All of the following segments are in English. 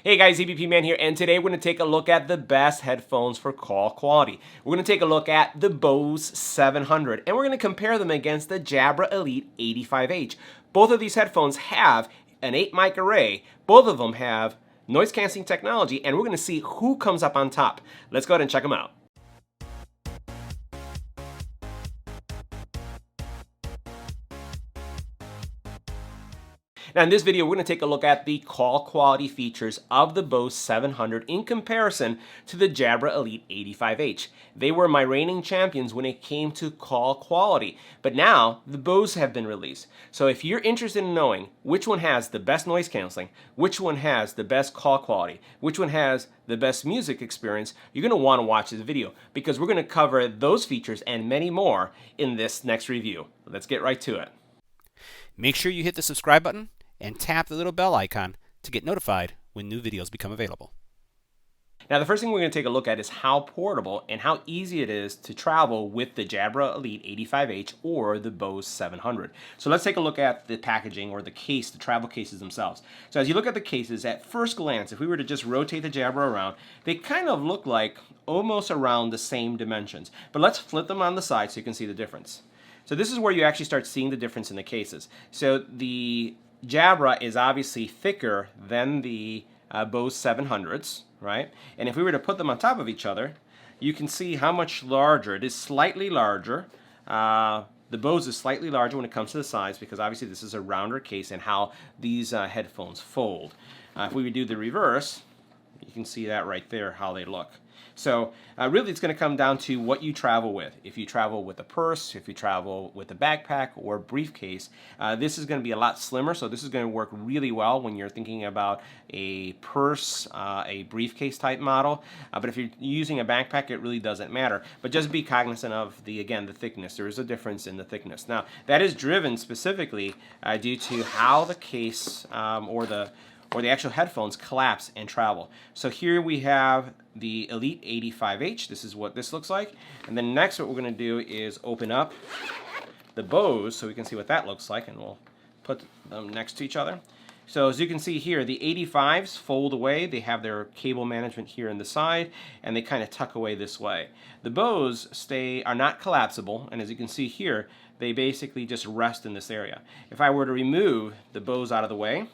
Hey guys, EVP Man here, and today we're going to take a look at the best headphones for call quality. We're going to take a look at the Bose 700, and we're going to compare them against the Jabra Elite 85H. Both of these headphones have an 8 mic array. Both of them have noise canceling technology, and we're going to see who comes up on top. Let's go ahead and check them out. Now in this video, we're going to take a look at the call quality features of the Bose 700 in comparison to the Jabra Elite 85H. They were my reigning champions when it came to call quality, but now the Bose have been released. So if you're interested in knowing which one has the best noise canceling, which one has the best call quality, which one has the best music experience, you're going to want to watch this video because we're going to cover those features and many more in this next review. Let's get right to it. Make sure you hit the subscribe button and tap the little bell icon to get notified when new videos become available. Now the first thing we're going to take a look at is how portable and how easy it is to travel with the Jabra Elite 85H or the Bose 700. So let's take a look at the packaging or the case, the travel cases themselves. So as you look at the cases, at first glance, if we were to just rotate the Jabra around, they kind of look like almost around the same dimensions. But let's flip them on the side so you can see the difference. So this is where you actually start seeing the difference in the cases. So the Jabra is obviously thicker than the Bose 700s, right? And if we were to put them on top of each other, you can see how much larger. It is slightly larger. The Bose is slightly larger when it comes to the size because obviously this is a rounder case and how these headphones fold. If we would do the reverse, you can see that right there, how they look. So really it's going to come down to what you travel with. If you travel with a purse, if you travel with a backpack or briefcase, this is going to be a lot slimmer, so this is going to work really well when you're thinking about a purse, a briefcase type model. But if you're using a backpack, it really doesn't matter. But just be cognizant of the thickness. There is a difference in the thickness. Now that is driven specifically due to how the case or the actual headphones collapse and travel. So here we have the Elite 85H. This is what this looks like. And then next what we're going to do is open up the Bose so we can see what that looks like, and we'll put them next to each other. So as you can see here, the 85s fold away. They have their cable management here in the side, and they kind of tuck away this way. The Bose are not collapsible, and as you can see here, they basically just rest in this area. If I were to remove the Bose out of the way,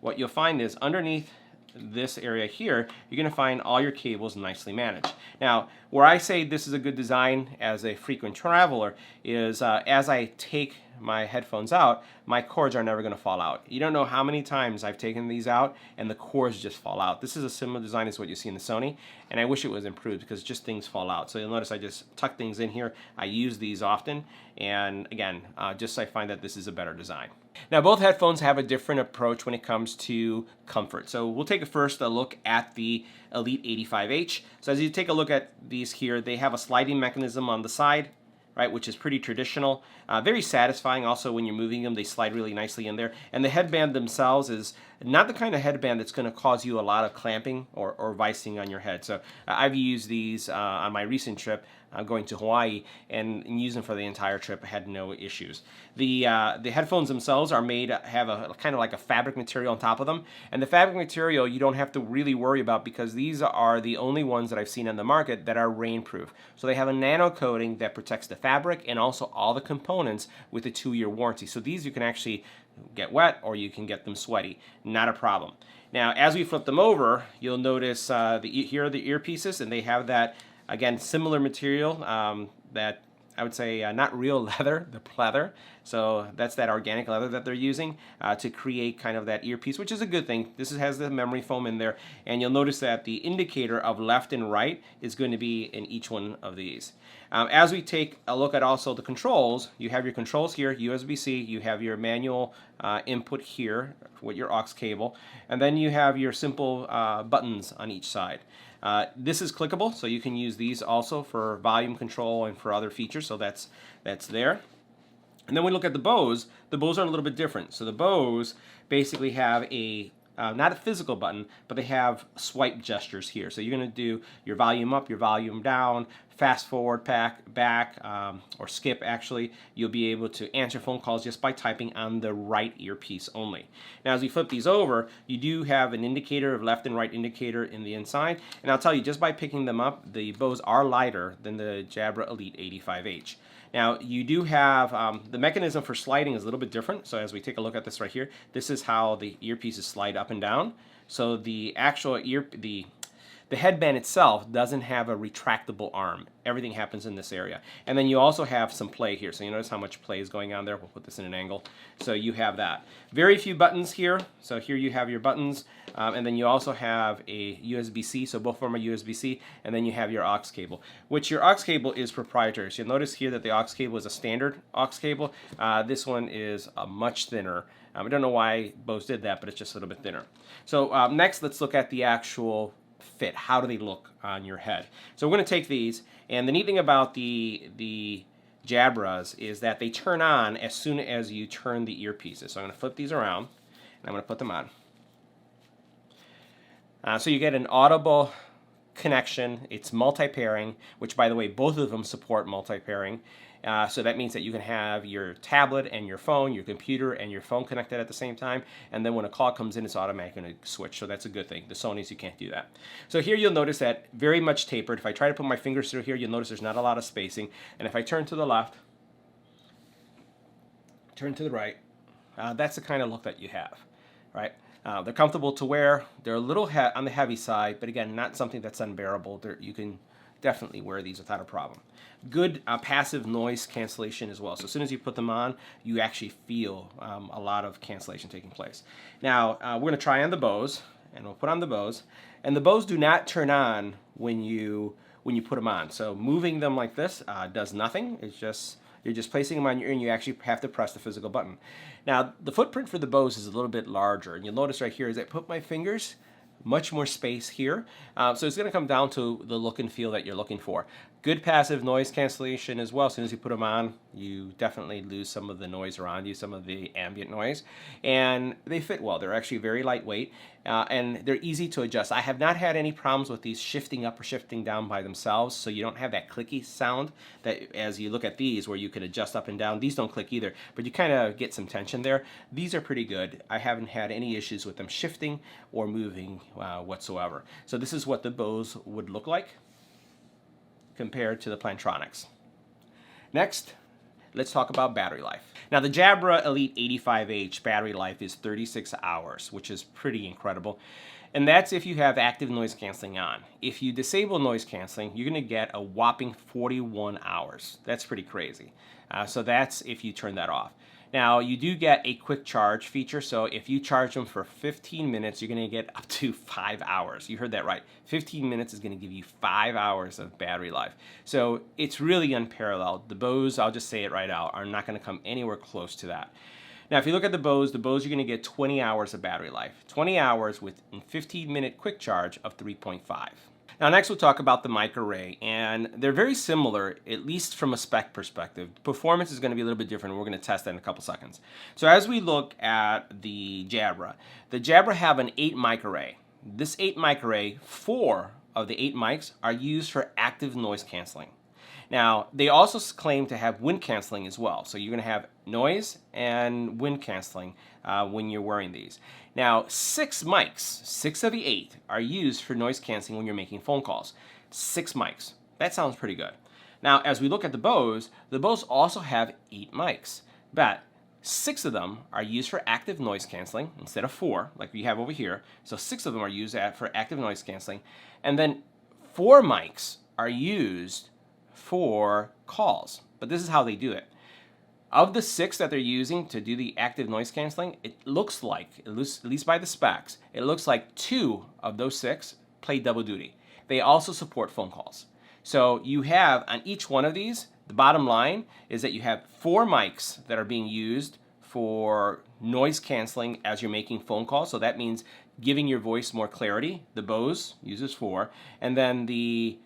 what you'll find is underneath this area here, you're going to find all your cables nicely managed. Now, where I say this is a good design as a frequent traveler is as I take my headphones out, my cords are never going to fall out. You don't know how many times I've taken these out and the cords just fall out. This is a similar design as what you see in the Sony, and I wish it was improved because just things fall out. So you'll notice I just tuck things in here. I use these often, and again, just I find that this is a better design. Now both headphones have a different approach when it comes to comfort. So we'll take a look at the Elite 85H. So as you take a look at these here, they have a sliding mechanism on the side, right, which is pretty traditional. Very satisfying also when you're moving them. They slide really nicely in there. And the headband themselves is not the kind of headband that's going to cause you a lot of clamping or vicing on your head. So I've used these on my recent trip going to Hawaii and used them for the entire trip. I had no issues. The headphones themselves are made, have a kind of like a fabric material on top of them. And the fabric material you don't have to really worry about because these are the only ones that I've seen on the market that are rainproof. So they have a nano coating that protects the fabric and also all the components with a 2-year warranty. So these you can actually get wet or you can get them sweaty. Not a problem. Now as we flip them over, you'll notice here are the earpieces, and they have that, again, similar material that I would say not real leather, the pleather. So that's that organic leather that they're using to create kind of that earpiece, which is a good thing. This has the memory foam in there, and you'll notice that the indicator of left and right is going to be in each one of these. As we take a look at also the controls, you have your controls here, USB-C, you have your manual input here with your aux cable, and then you have your simple buttons on each side. This is clickable, so you can use these also for volume control and for other features, so that's there. And then we look at the Bose. The Bose are a little bit different. So the Bose basically have a not a physical button, but they have swipe gestures here. So you're going to do your volume up, your volume down, fast forward, back, or skip actually. You'll be able to answer phone calls just by typing on the right earpiece only. Now as we flip these over, you do have an indicator of left and right indicator in the inside. And I'll tell you, just by picking them up, the Bose are lighter than the Jabra Elite 85H. Now you do have, the mechanism for sliding is a little bit different. So as we take a look at this right here, this is how the earpieces slide up and down. So the actual the headband itself doesn't have a retractable arm. Everything happens in this area. And then you also have some play here. So you notice how much play is going on there. We'll put this in an angle. So you have that. Very few buttons here. So here you have your buttons. And then you also have a USB-C. So both of them are USB-C. And then you have your aux cable, which your aux cable is proprietary. So you'll notice here that the aux cable is a standard aux cable. This one is much thinner. I don't know why Bose did that, but it's just a little bit thinner. So next, let's look at the actual fit. How do they look on your head? So we're going to take these, and the neat thing about the Jabras is that they turn on as soon as you turn the earpieces. So I'm going to flip these around, and I'm going to put them on. So you get an audible connection. It's multi-pairing, which by the way, both of them support multi-pairing. So that means that you can have your tablet and your phone, your computer and your phone connected at the same time. And then when a call comes in, it's automatically going to switch. So that's a good thing. The Sonys, you can't do that. So here you'll notice that very much tapered. If I try to put my fingers through here, you'll notice there's not a lot of spacing. And if I turn to the left, turn to the right, that's the kind of look that you have, right? They're comfortable to wear. They're a little on the heavy side, but again, not something that's unbearable. You can definitely wear these without a problem. Good passive noise cancellation as well. So as soon as you put them on, you actually feel a lot of cancellation taking place. Now, we're going to try on the Bose, and we'll put on the Bose. And the Bose do not turn on when you put them on. So moving them like this does nothing. It's just, you're just placing them on your ear, and you actually have to press the physical button. Now, the footprint for the Bose is a little bit larger. And you'll notice right here as I put my fingers, much more space here. So it's going to come down to the look and feel that you're looking for. Good passive noise cancellation as well. As soon as you put them on, you definitely lose some of the noise around you, some of the ambient noise. And they fit well. They're actually very lightweight, and they're easy to adjust. I have not had any problems with these shifting up or shifting down by themselves, so you don't have that clicky sound that as you look at these where you can adjust up and down. These don't click either, but you kind of get some tension there. These are pretty good. I haven't had any issues with them shifting or moving whatsoever. So this is what the Bose would look like compared to the Plantronics. Next, let's talk about battery life. Now the Jabra Elite 85H battery life is 36 hours, which is pretty incredible. And that's if you have active noise canceling on. If you disable noise canceling, you're going to get a whopping 41 hours. That's pretty crazy. So that's if you turn that off. Now, you do get a quick charge feature, so if you charge them for 15 minutes, you're going to get up to 5 hours. You heard that right. 15 minutes is going to give you 5 hours of battery life. So it's really unparalleled. The Bose, I'll just say it right out, are not going to come anywhere close to that. Now, if you look at the Bose, you're going to get 20 hours of battery life. 20 hours with a 15-minute quick charge of 3.5. Now next we'll talk about the mic array, and they're very similar, at least from a spec perspective. Performance is going to be a little bit different, and we're going to test that in a couple seconds. So as we look at the Jabra have an 8 mic array. This 8 mic array, 4 of the 8 mics are used for active noise canceling. Now, they also claim to have wind canceling as well. So you're going to have noise and wind canceling when you're wearing these. Now, 6 mics, 6 of the 8, are used for noise canceling when you're making phone calls. 6 mics. That sounds pretty good. Now, as we look at the Bose also have 8 mics, but 6 of them are used for active noise canceling instead of 4, like we have over here. So 6 of them are used for active noise canceling. And then 4 mics are used for calls. But this is how they do it. Of the 6 that they're using to do the active noise canceling, it looks like, at least by the specs, it looks like 2 of those 6 play double duty. They also support phone calls. So you have, on each one of these, the bottom line is that you have 4 mics that are being used for noise canceling as you're making phone calls. So that means giving your voice more clarity. The Bose uses 4. And then the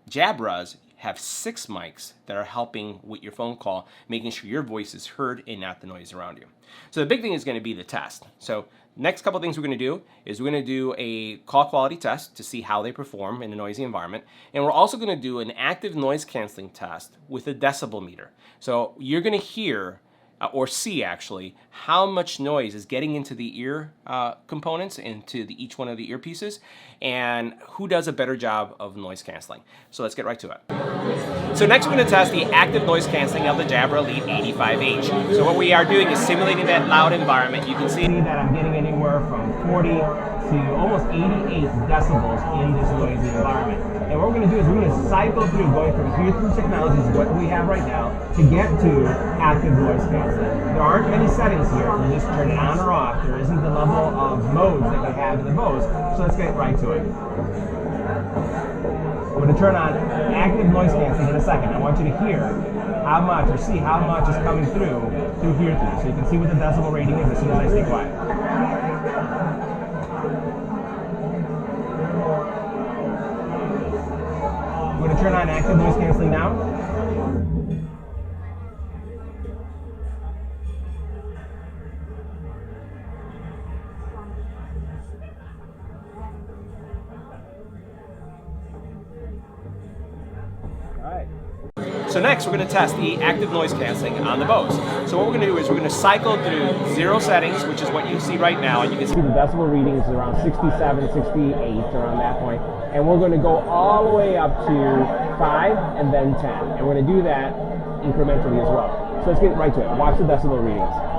Jabras have 6 mics that are helping with your phone call, making sure your voice is heard and not the noise around you. So the big thing is going to be the test. So Next couple things we're going to do is we're going to do a call quality test to see how they perform in a noisy environment. And we're also going to do an active noise canceling test with a decibel meter. So you're going to hear or see actually how much noise is getting into the ear components, into each one of the earpieces, and who does a better job of noise canceling. So let's get right to it. So next we're going to test the active noise canceling of the Jabra Elite 85H. So what we are doing is simulating that loud environment. You can see that I'm getting anywhere from 40 to almost 88 decibels in this noisy environment. And what we're going to do is we're going to cycle through, going from here through technologies, what we have right now, to get to active noise canceling. There aren't many settings here. You just turn it on or off. There isn't the level of modes that we have in the Bose. So let's get right to it. I'm going to turn on active noise canceling in a second. I want you to hear how much, or see how much is coming through here. So you can see what the decibel rating is as soon as I stay quiet. I'm going to turn on active noise canceling now. So next, we're going to test the active noise canceling on the Bose. So what we're going to do is we're going to cycle through 0 settings, which is what you see right now, and you can see the decibel readings around 67, 68, around that point. And we're going to go all the way up to 5 and then 10. And we're going to do that incrementally as well. So let's get right to it. Watch the decibel readings.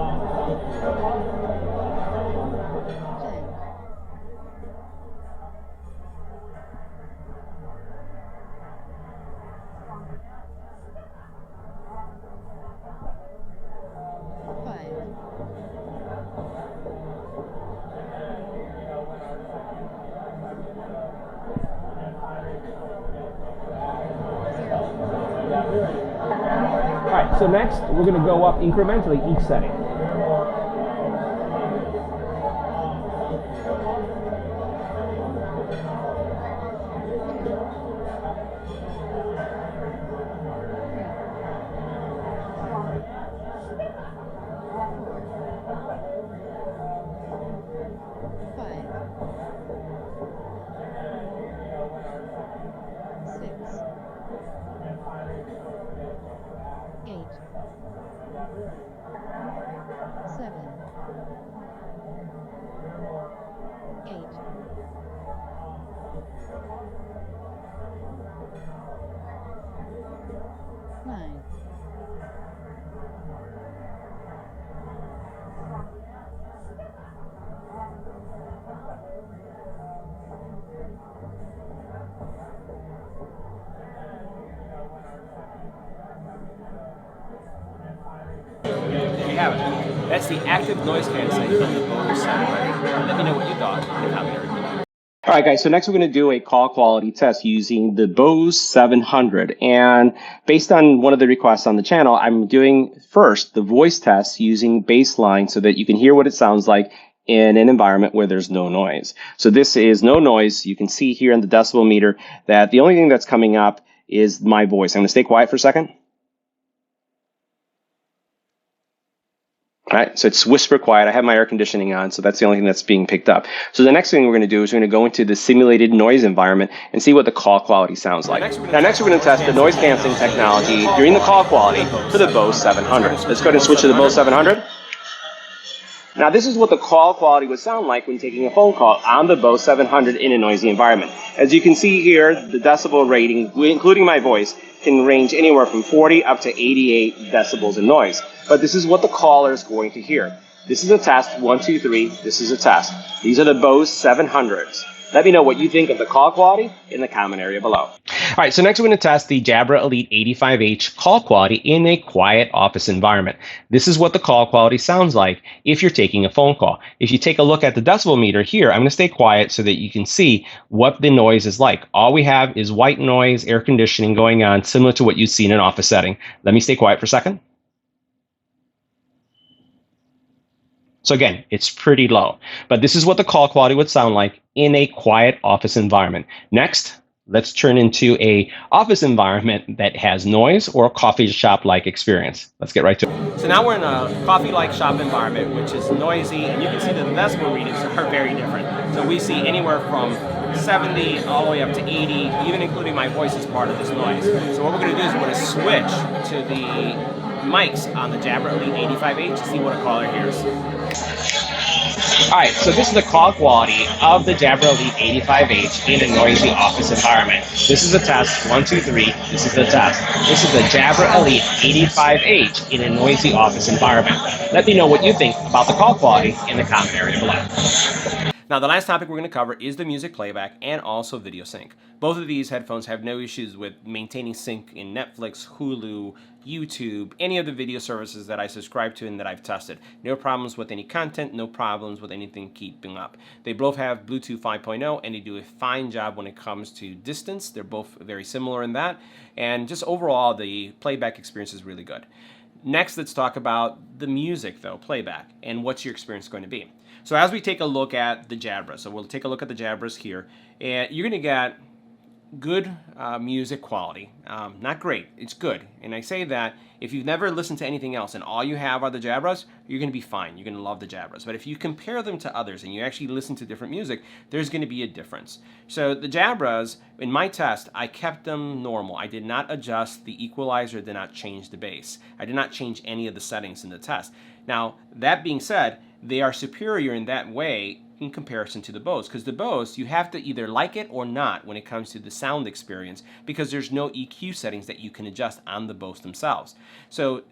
Alright, so next we're going to go up incrementally each setting. There you have it. That's the active noise canceling on the Bose 700. Let me know what you thought in the comment area below. All right, guys, so next we're going to do a call quality test using the Bose 700. And based on one of the requests on the channel, I'm doing first the voice test using baseline so that you can hear what it sounds like in an environment where there's no noise. So this is no noise. You can see here in the decibel meter that the only thing that's coming up is my voice. I'm going to stay quiet for a second. All right, so it's whisper quiet. I have my air conditioning on, so that's the only thing that's being picked up. So the next thing we're going to do is we're going to go into the simulated noise environment and see what the call quality sounds like. Now next we're going to test the noise canceling technology during the call quality for the Bose 700. Let's go ahead and switch to the Bose 700. Now this is what the call quality would sound like when taking a phone call on the Bose 700 in a noisy environment. As you can see here, the decibel rating, including my voice, can range anywhere from 40 up to 88 decibels in noise. But this is what the caller is going to hear. This is a test, 1, 2, 3, this is a test. These are the Bose 700s. Let me know what you think of the call quality in the comment area below. All right, so next we're going to test the Jabra Elite 85H call quality in a quiet office environment. This is what the call quality sounds like if you're taking a phone call. If you take a look at the decibel meter here, I'm going to stay quiet so that you can see what the noise is like. All we have is white noise, air conditioning going on, similar to what you'd see in an office setting. Let me stay quiet for a second. So again, it's pretty low, but this is what the call quality would sound like in a quiet office environment. Next, let's turn into a office environment that has noise or a coffee shop-like experience. Let's get right to it. So now we're in a coffee-like shop environment, which is noisy, and you can see that the decibel readings are very different. So we see anywhere from 70 all the way up to 80, even including my voice as part of this noise. So what we're going to do is we're going to switch to the mics on the Jabra Elite 85H to see what a caller hears. Alright, so this is the call quality of the Jabra Elite 85H in a noisy office environment. This is a test, 1, 2, 3, this is the test. This is the Jabra Elite 85H in a noisy office environment. Let me know what you think about the call quality in the comment area below. Now, the last topic we're going to cover is the music playback and also video sync. Both of these headphones have no issues with maintaining sync in Netflix, Hulu, YouTube, any of the video services that I subscribe to and that I've tested. No problems with any content, no problems with anything keeping up. They both have Bluetooth 5.0 and they do a fine job when it comes to distance. They're both very similar in that. And just overall, the playback experience is really good. Next, let's talk about the music, though, playback, and what's your experience going to be. So as we take a look at the Jabra, so we'll take a look at the Jabras here, and you're going to get good music quality. Not great, it's good. And I say that if you've never listened to anything else and all you have are the Jabras, you're going to be fine. You're going to love the Jabras. But if you compare them to others and you actually listen to different music, there's going to be a difference. So the Jabras, in my test, I kept them normal. I did not adjust the equalizer, did not change the bass. I did not change any of the settings in the test. Now, that being said, they are superior in that way in comparison to the Bose, because the Bose, you have to either like it or not when it comes to the sound experience, because there's no EQ settings that you can adjust on the Bose themselves. So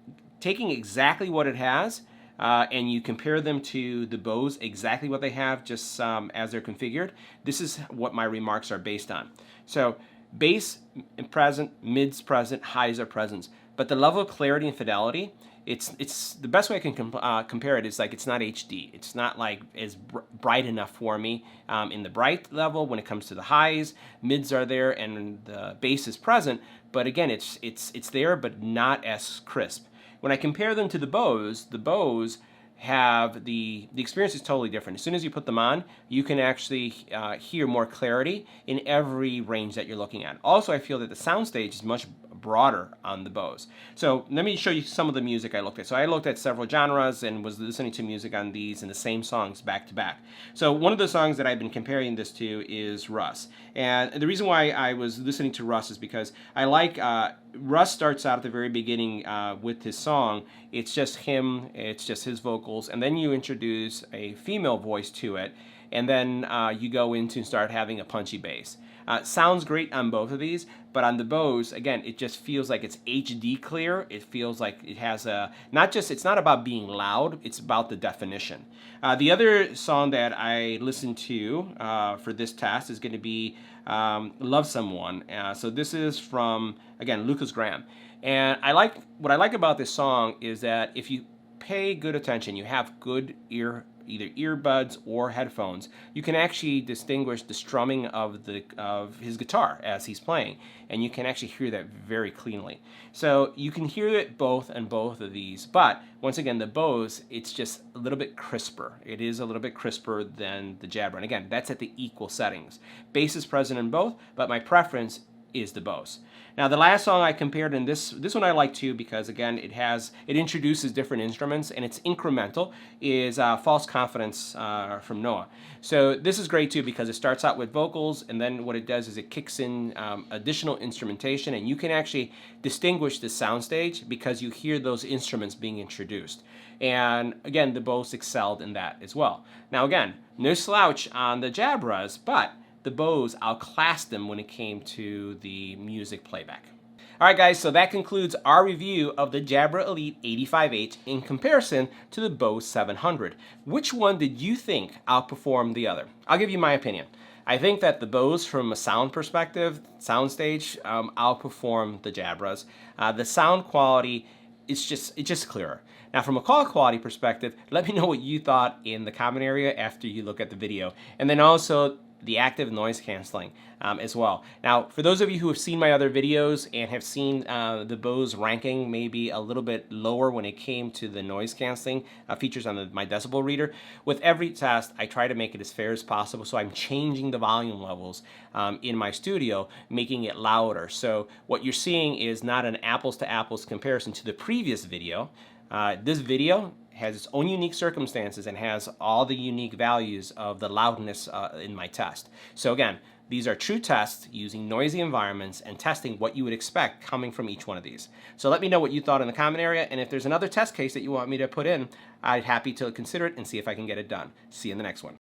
taking exactly what it has and you compare them to the Bose, exactly what they have, just as they're configured, this is what my remarks are based on. So bass present, mids present, highs are present, but the level of clarity and fidelity, it's the best way I can compare it is like it's not HD. It's not like as bright enough for me in the bright level when it comes to the highs. Mids are there and the bass is present, but again, it's there but not as crisp. When I compare them to the Bose have the experience is totally different. As soon as you put them on, you can actually hear more clarity in every range that you're looking at. Also, I feel that the soundstage is much broader on the Bose. So let me show you some of the music I looked at. So I looked at several genres and was listening to music on these and the same songs back to back. So one of the songs that I've been comparing this to is Russ. And the reason why I was listening to Russ is because I like Russ starts out at the very beginning with his song. It's just him, it's just his vocals, and then you introduce a female voice to it, and then you go into and start having a punchy bass. Sounds great on both of these, but on the Bose, again, it just feels like it's HD clear. It feels like it has a, it's not about being loud, it's about the definition. The other song that I listened to for this test is going to be Love Someone. So this is from, again, Lukas Graham. And what I like about this song is that if you pay good attention, you have good either earbuds or headphones, you can actually distinguish the strumming of his guitar as he's playing, and you can actually hear that very cleanly. So you can hear it both on both of these, but once again, the Bose, it's just a little bit crisper. It is a little bit crisper than the Jabra, and again, that's at the equal settings. Bass is present in both, but my preference is the Bose. Now the last song I compared, and this one I like too because again it introduces different instruments and it's incremental, is False Confidence from Noah. So this is great too because it starts out with vocals and then what it does is it kicks in additional instrumentation and you can actually distinguish the soundstage because you hear those instruments being introduced. And again, the Bose excelled in that as well. Now again, no slouch on the Jabras, but the Bose outclassed them when it came to the music playback. Alright guys, so that concludes our review of the Jabra Elite 85H in comparison to the Bose 700. Which one did you think outperformed the other? I'll give you my opinion. I think that the Bose, from a sound perspective, soundstage, outperformed the Jabras. The sound quality, it's just clearer. Now from a call quality perspective, let me know what you thought in the comment area after you look at the video. And then also, the active noise canceling as well. Now, for those of you who have seen my other videos and have seen the Bose ranking maybe a little bit lower when it came to the noise canceling features on my decibel reader, with every test I try to make it as fair as possible, so I'm changing the volume levels in my studio, making it louder. So what you're seeing is not an apples to apples comparison to the previous video. This video has its own unique circumstances and has all the unique values of the loudness in my test. So again, these are true tests using noisy environments and testing what you would expect coming from each one of these. So let me know what you thought in the comment area, and if there's another test case that you want me to put in, I'd be happy to consider it and see if I can get it done. See you in the next one.